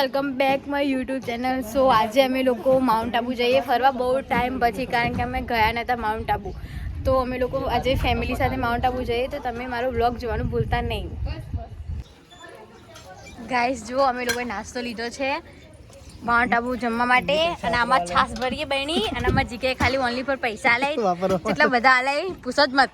Welcome back my YouTube channel. So આજે અમે લોકો માઉન્ટ આબુ જઈએ ફરવા, બહુ ટાઈમ પછી, કારણ કે અમે ગયા નહોતા માઉન્ટ આબુ. તો અમે લોકો આજે ફેમિલી સાથે માઉન્ટ આબુ જઈએ, તો તમે મારો વ્લોગ જોવાનું ભૂલતા નહીં. ગાઈસ જુઓ, અમે લોકોએ નાસ્તો લીધો છે માઉન્ટ આબુ જમવા માટે, અને આમાં છાસ ભરીએ બહેણી, અને આમાં જીકે ખાલી ઓનલી પર પૈસા લે, કેટલા બધા લે પૂછો જ મત.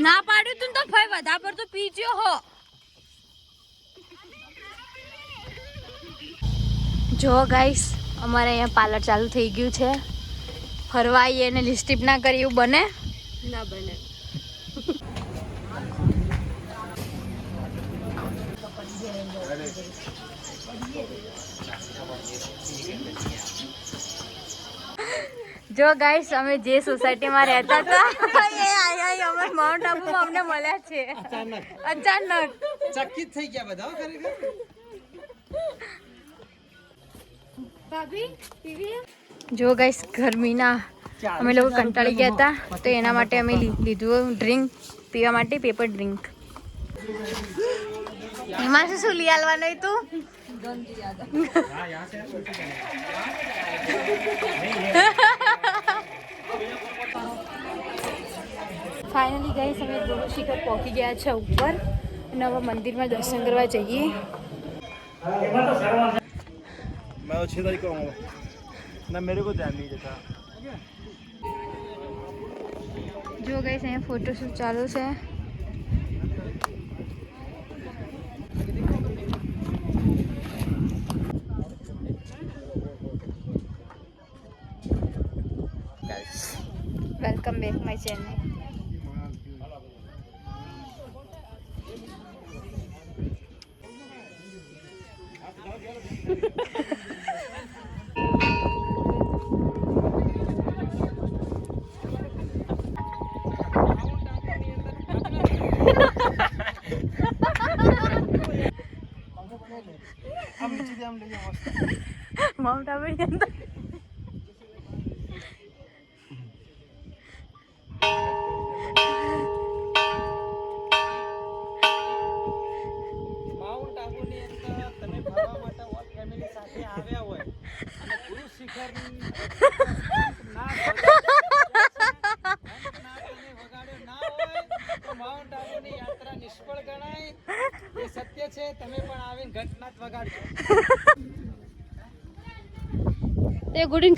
ના પાડ્યું તું તો ભાઈ વધા પર તો પીજો હો. જો ગાઈસ, અમારે અહીંયા પાર્લર ચાલુ થઈ ગયું છે. ફરવા આવીએ અને લિપસ્ટિક ના કરી એવું બને ના બને. જો ગાઈસ, અમે જે સોસાયટીમાં રહેતા હતા અમે માઉન્ટ આબુમાં અમને મળ્યા છે અચાનક. ચકિત થઈ ગયા બધા ખરેખર. જો ગાઈસ, ગરમીના અમે લોકો કંટાળી ગયા હતા, તો એના માટે અમે લીધું ડ્રિંક પીવા માટે, પેપર ડ્રિંક. એમાં શું લઈ આવવાનું તું? ફાઇનલી ગાઈસ, અમે ગુરુ શિખર પહોંચી ગયા છે ઉપર, અને હવે મંદિરમાં દર્શન કરવા જઈએ. मैं 6 तारीख को आऊँगा ना, मेरे को ध्यान नहीं देता. જો ગાઈસ, અહીંયા ફોટોશૂટ ચાલુ છે. Welcome back my channel. Mount Abu ની અંદર માઉન્ટ આબુની અંદર તમે ફરવા માટે ઓલ ફેમિલી સાથે આવ્યા હોય અને ગુરુ શિખર ના વગાડ્યો ના હોય તો માઉન્ટ આબુની યાત્રા નિષ્ફળ ગણાય. એ સત્ય છે. તમે પણ આવીને ઘટના જ વગાડજો. તે ગુડિંગ.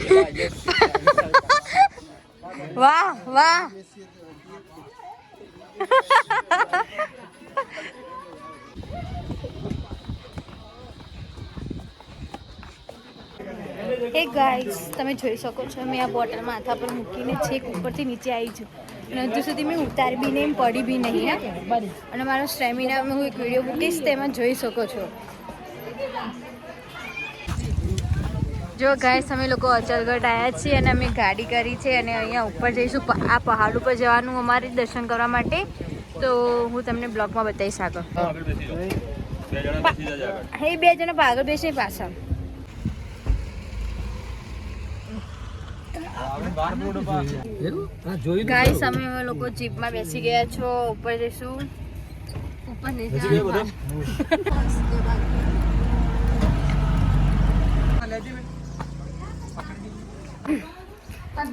વાહ વાહ. હે ગાઈસ, તમે જોઈ શકો છો, મેં આ બોટલ માથા પર મૂકીને છેક ઉપરથી નીચે આવી છું, અને હજુ સુધી મેં ઉતારી બી નહીં, પડી બી નહીં. અને મારો સ્ટેમિના હું એક વિડીયો મૂકીશ, તેમાં જોઈ શકો છો. જો ગાઈસ, અમે લોકો અચલગઢ આવ્યા છીએ, અને અમે ગાડી કરી છે, અને અહીંયા ઉપર જઈશું. આ પહાડ ઉપર જવાનું અમારે દર્શન કરવા માટે, તો હું તમને બ્લોગમાં બતાવીશ આગળ. હે, 2 જણા આગળ બેસે પાછળ. ગાઈસ, અમે લોકો જીપમાં બેસી ગયા છો, ઉપર જઈશું. ઉપર નહીં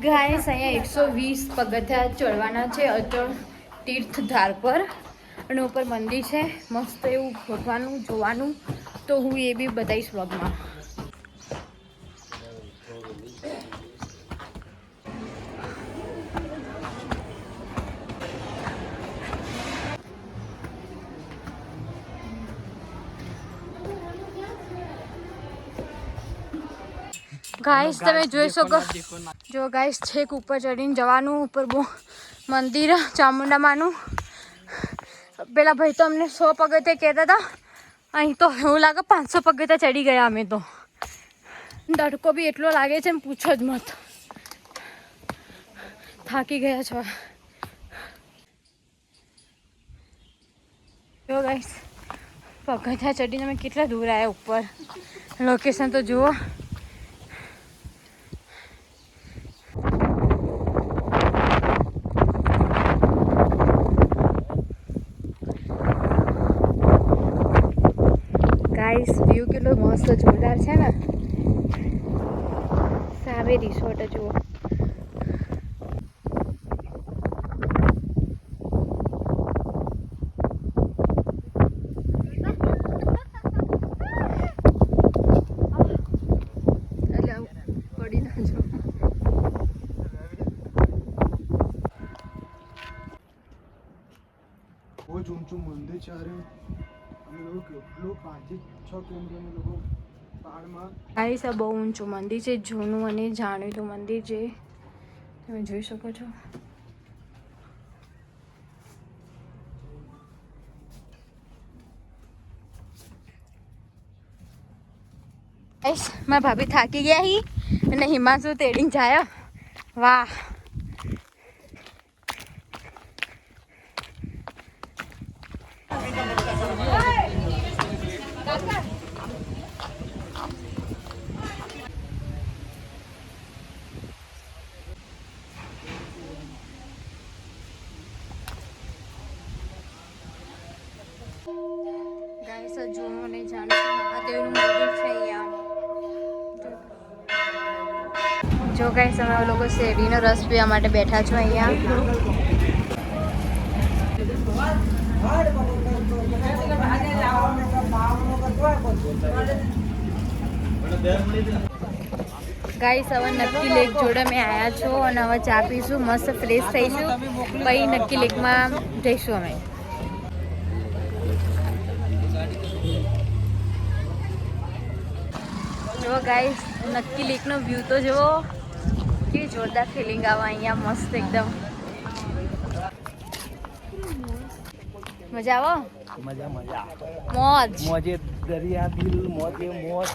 ગાઈસ, અહીંયા 120 પગથિયા ચડવાના છે અચળ તીર્થધાર પર, અને ઉપર મંદિર છે મસ્ત એવું, ગોઠવાનું જોવાનું. તો હું એ બી બતાવીશ વ્લોગમાં. ગાઈસ તમે જોઈ શકો જો ગાઈસ છેક ઉપર ચડીને જવાનું ઉપર બહુ મંદિર ચામુંડામાનું પેલા ભાઈ તો અમને 100 પગથિયા કહેતા હતા અહીં તો એવું લાગે 500 પગથિયા ચડી ગયા અમે તો તડકો બી એટલો લાગે છે ને પૂછો જ મત થાકી ગયા છો જો ગાઈસ પગથિયા ચડીને અમે કેટલા દૂર આવ્યા ઉપર લોકેશન તો જુઓ ગાઈસ વ્યૂ કેટલો મસ્ત જોરદાર છે ને સાવે રિસોર્ટ જુઓ ઊંચું મંદિર છે અરે અમે લોકો કેટલું 5-6 કિલોમીટર અમે લોકો પહાડમાં ગાઈસ આ બહુ ઊંચું મંદિર છે જૂનું અને જાણીતું મંદિર છે તમે જોઈ શકો છો ગાઈસ મારા ભાભી થાકી ગયા હી અને હિમાંશુ તેડીને જાય વાહ ગાઈસ આ જૂનું અને જાણીતું મહાદેવનું મંદિર છે અહીંયા જો ગાઈસ અમે લોકો શેરડીનો રસ પીવા માટે બેઠા છો અહીંયા ગાઈસ હવે નક્કી લેક જોડે અમે આવ્યા છો અને હવે ચા પીશું મસ્ત ફ્રેશ થઈશું પછી નક્કી લેકમાં જઈશું અમે જો ગાઈસ નક્કી લેકનો વ્યૂ તો જુઓ કેવી જોરદાર ફિલિંગ આવે અહીંયા મસ્ત એકદમ મજા આવો મજા મજા મોજ મોજે દરિયા દિલ મોજે મોજ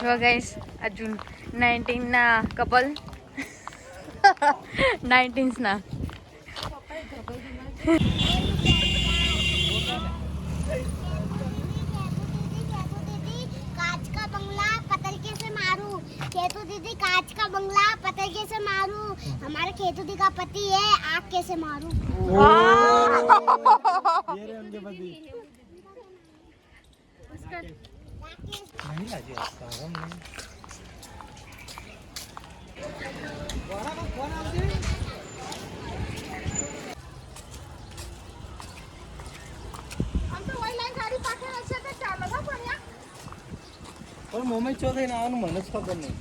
જો ગાઈસ અર્જુન 19 ના કપલ 19s ના केतु दीदी कांच का बंगला पतंगे से मारूं हमारे केतु दीदी का पति है आग कैसे मारूं ये रे उनके पति नहीं लाजे हम नहीं हम तो वही लाइन गाड़ी पाके रखे थे चार लगा पड़िया પણ મોમે ચો થઈને આવવાનું મને જ ખબર નહીં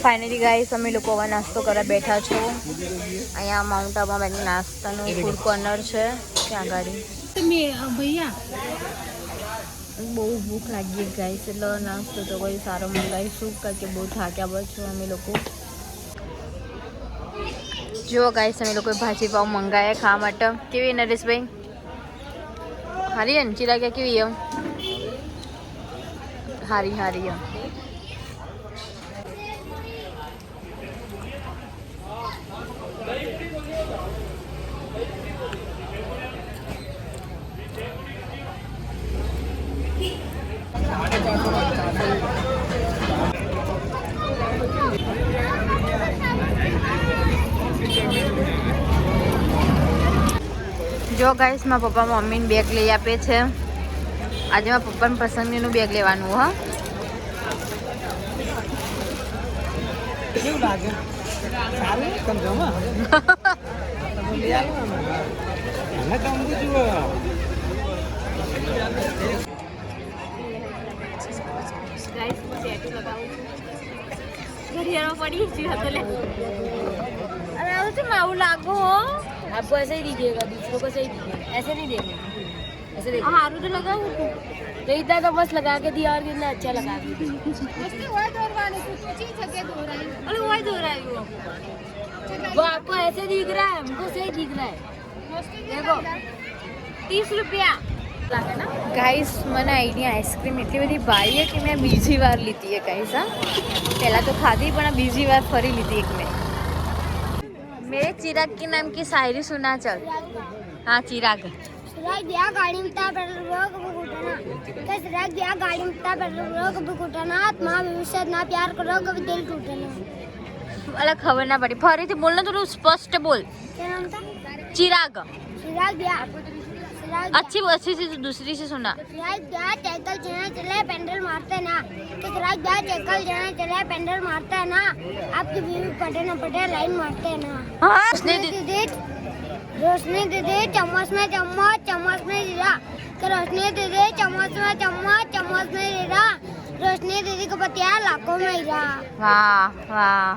ફાઇનલી ગાઈસ અમે લોકો હવે નાસ્તો કરવા બેઠા છો અહીંયા માઉન્ટ આબુમાં બેન નાસ્તાનું ફૂડ કોર્નર છે ત્યાં ગાડી भैया બહુ ભૂખ લાગી ગાઈસ એટલે નાસ્તો તો કોઈ સારો મંગાવીશું કારણ કે બહુ થાક્યા બસ છો અમે લોકો જુઓ ગાઈસ અમે લોકોએ ભાજી પાવ મંગાવ્યા ખાવા માટે કેવી નરેશભાઈ હારી ને ચીલા કે કેવી એમ હારી હારી એમ જો ગાઈસ મારા પપ્પા મમ્મીને બેગ લઈ આપે છે આજે મારા પપ્પાને પસંદગીનું બેગ લેવાનું હા. કેવું લાગે સારું તમે જમા લઈ આવો ને તો અમુક જુઓ अरे उसे माऊ लागो हो. आपको ऐसे ही दीजिएगा, दूसरों को सही दीजिएगा, ऐसे नहीं देंगे, ऐसे देखिए. हारू तो लगा तो इतना तो मस्त लगा के दिया और कितना अच्छा लगा के दिया. अरे वही धो रहा है वो आपको ऐसे दिख रहा है, हमको सही दिख रहा है. देखो 30 रुपया गाइस. મને અહીંની આઈસ્ક્રીમ એટલી બધી ભાઈ કે મેં બીજી વાર લીધી है गाइस. હા પહેલાં તો ખાધી પણ આ બીજી વાર ફરી લીધી એક મેં. मेरे चिराग के नाम की शायरी सुना चल. हाँ चिराग. चिराग दिया गाड़ी में था पेट्रोल रोक बुकुटना के चिराग दिया गाड़ी में था पेट्रोल रोक बुकुटना मां भविष्य ना प्यार करो कभी दिल टूटना. अलग खबर ना पड़ी. फरीથી बोलना थोड़ा स्पष्ट बोल. क्या नाम था? चिराग. चिराग दिया अच्छी अच्छी से दूसरी से सुना. चिराग दिया साइकिल चलने चले पेंडल मारते ना के चिराग दिया साइकिल चलने चले पेंडल मारते ना आपकी बीवी पटे ना पटे लाइन मारते ना. हाँ रोशनी दीदी चम्मच में चम्मच चम्मच में जीरा के रोशनी दीदी चम्मच में चम्मच चम्मच में जीरा रोशनी दीदी को पतिया लाखों में हीरा. वाह वाह